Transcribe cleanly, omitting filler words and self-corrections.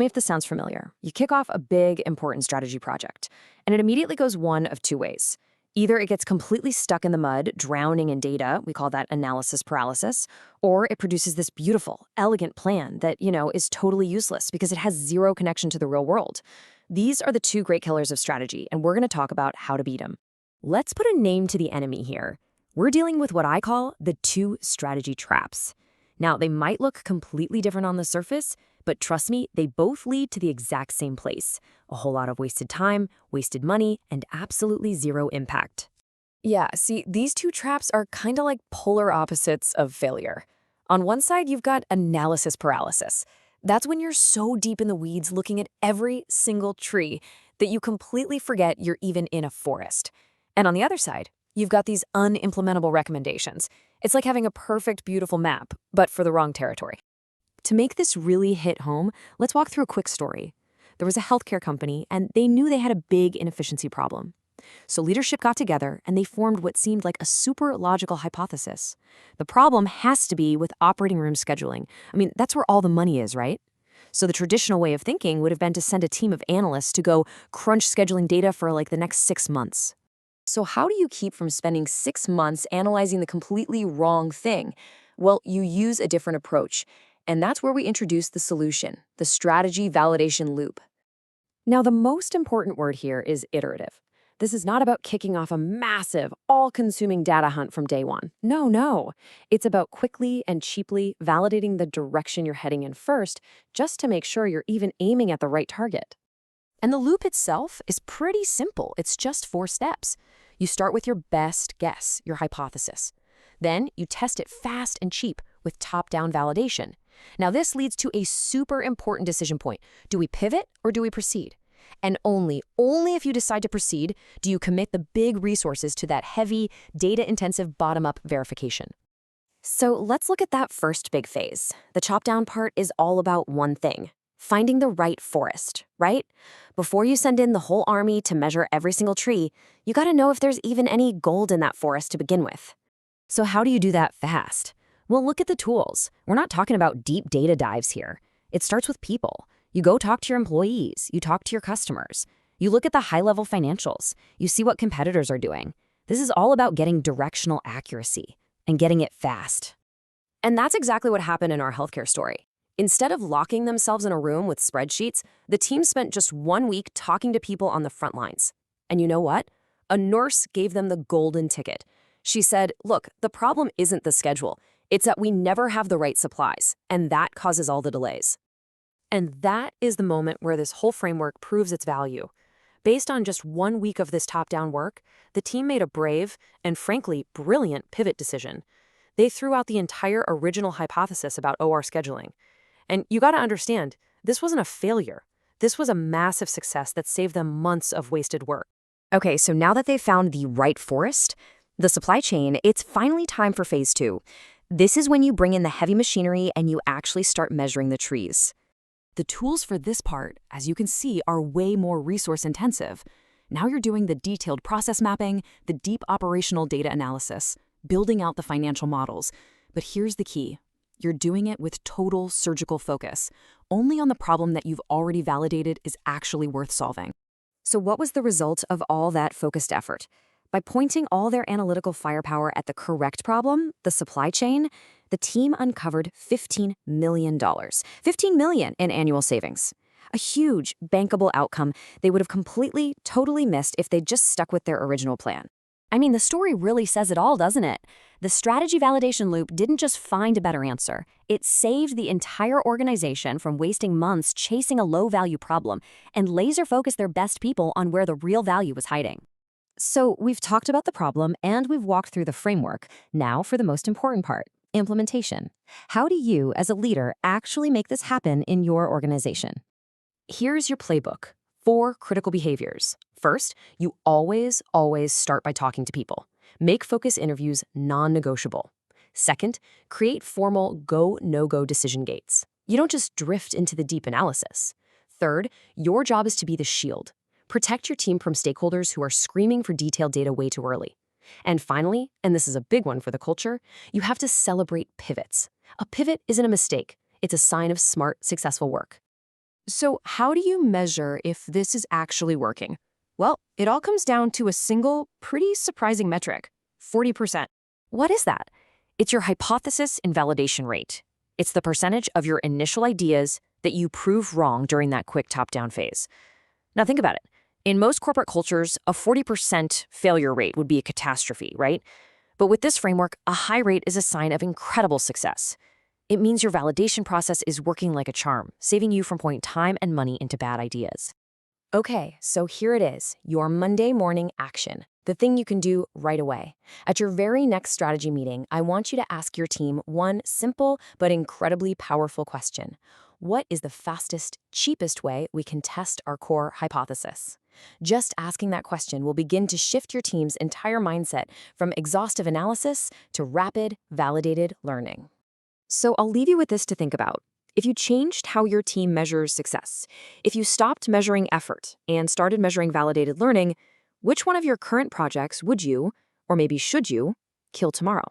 Me if this sounds familiar. You kick off a big, important strategy project, and it immediately goes one of two ways. Either it gets completely stuck in the mud, drowning in data, we call that analysis paralysis, or it produces this beautiful, elegant plan that, is totally useless because it has zero connection to the real world. These are the two great killers of strategy, and we're going to talk about how to beat them. Let's put a name to the enemy here. We're dealing with what I call the two strategy traps. Now, they might look completely different on the surface, but trust me, they both lead to the exact same place. A whole lot of wasted time, wasted money, and absolutely zero impact. Yeah, see, these two traps are kind of like polar opposites of failure. On one side, you've got analysis paralysis. That's when you're so deep in the weeds looking at every single tree that you completely forget you're even in a forest. And on the other side, you've got these unimplementable recommendations. It's like having a perfect, beautiful map, but for the wrong territory. To make this really hit home, let's walk through a quick story. There was a healthcare company, and they knew they had a big inefficiency problem. So leadership got together, and they formed what seemed like a super logical hypothesis. The problem has to be with operating room scheduling. I mean, that's where all the money is, right? So the traditional way of thinking would have been to send a team of analysts to go crunch scheduling data for like the next 6 months. So how do you keep from spending 6 months analyzing the completely wrong thing? Well, you use a different approach. And that's where we introduce the solution, the strategy validation loop. Now, the most important word here is iterative. This is not about kicking off a massive, all-consuming data hunt from day one. No. It's about quickly and cheaply validating the direction you're heading in first, just to make sure you're even aiming at the right target. And the loop itself is pretty simple. It's just 4 steps. You start with your best guess, your hypothesis. Then you test it fast and cheap with top-down validation. Now, this leads to a super important decision point. Do we pivot or do we proceed? And only if you decide to proceed, do you commit the big resources to that heavy, data-intensive bottom-up verification. So let's look at that first big phase. The chop-down part is all about one thing: finding the right forest, right? Before you send in the whole army to measure every single tree, you gotta know if there's even any gold in that forest to begin with. So how do you do that fast? Well, look at the tools. We're not talking about deep data dives here. It starts with people. You go talk to your employees. You talk to your customers. You look at the high-level financials. You see what competitors are doing. This is all about getting directional accuracy and getting it fast. And that's exactly what happened in our healthcare story. Instead of locking themselves in a room with spreadsheets, the team spent just 1 week talking to people on the front lines. And you know what? A nurse gave them the golden ticket. She said, look, the problem isn't the schedule. It's that we never have the right supplies, and that causes all the delays. And that is the moment where this whole framework proves its value. Based on just 1 week of this top-down work, the team made a brave and, frankly, brilliant pivot decision. They threw out the entire original hypothesis about OR scheduling. And you gotta understand, this wasn't a failure. This was a massive success that saved them months of wasted work. Okay, so now that they've found the right forest, the supply chain, it's finally time for phase 2. This is when you bring in the heavy machinery and you actually start measuring the trees. The tools for this part, as you can see, are way more resource intensive. Now you're doing the detailed process mapping, the deep operational data analysis, building out the financial models. But here's the key. You're doing it with total surgical focus, only on the problem that you've already validated is actually worth solving. So what was the result of all that focused effort? By pointing all their analytical firepower at the correct problem, the supply chain, the team uncovered $15 million. $15 million in annual savings. A huge, bankable outcome they would have completely, totally missed if they'd just stuck with their original plan. I mean, the story really says it all, doesn't it? The strategy validation loop didn't just find a better answer. It saved the entire organization from wasting months chasing a low-value problem and laser-focused their best people on where the real value was hiding. So we've talked about the problem and we've walked through the framework. Now for the most important part, implementation. How do you, as a leader, actually make this happen in your organization? Here's your playbook. 4 critical behaviors. First, you always start by talking to people. Make focus interviews non-negotiable. Second, create formal go, no-go decision gates. You don't just drift into the deep analysis. Third, your job is to be the shield. Protect your team from stakeholders who are screaming for detailed data way too early. And finally, and this is a big one for the culture, you have to celebrate pivots. A pivot isn't a mistake. It's a sign of smart, successful work. So, how do you measure if this is actually working? Well, it all comes down to a single, pretty surprising metric: 40%. What is that? It's your hypothesis invalidation rate. It's the percentage of your initial ideas that you prove wrong during that quick top down phase. Now, think about it. In most corporate cultures, a 40% failure rate would be a catastrophe, right? But with this framework, a high rate is a sign of incredible success. It means your validation process is working like a charm, saving you from pouring time and money into bad ideas. Okay, so here it is, your Monday morning action, the thing you can do right away. At your very next strategy meeting, I want you to ask your team one simple but incredibly powerful question. What is the fastest, cheapest way we can test our core hypothesis? Just asking that question will begin to shift your team's entire mindset from exhaustive analysis to rapid, validated learning. So I'll leave you with this to think about. If you changed how your team measures success, if you stopped measuring effort and started measuring validated learning, which one of your current projects would you, or maybe should you, kill tomorrow?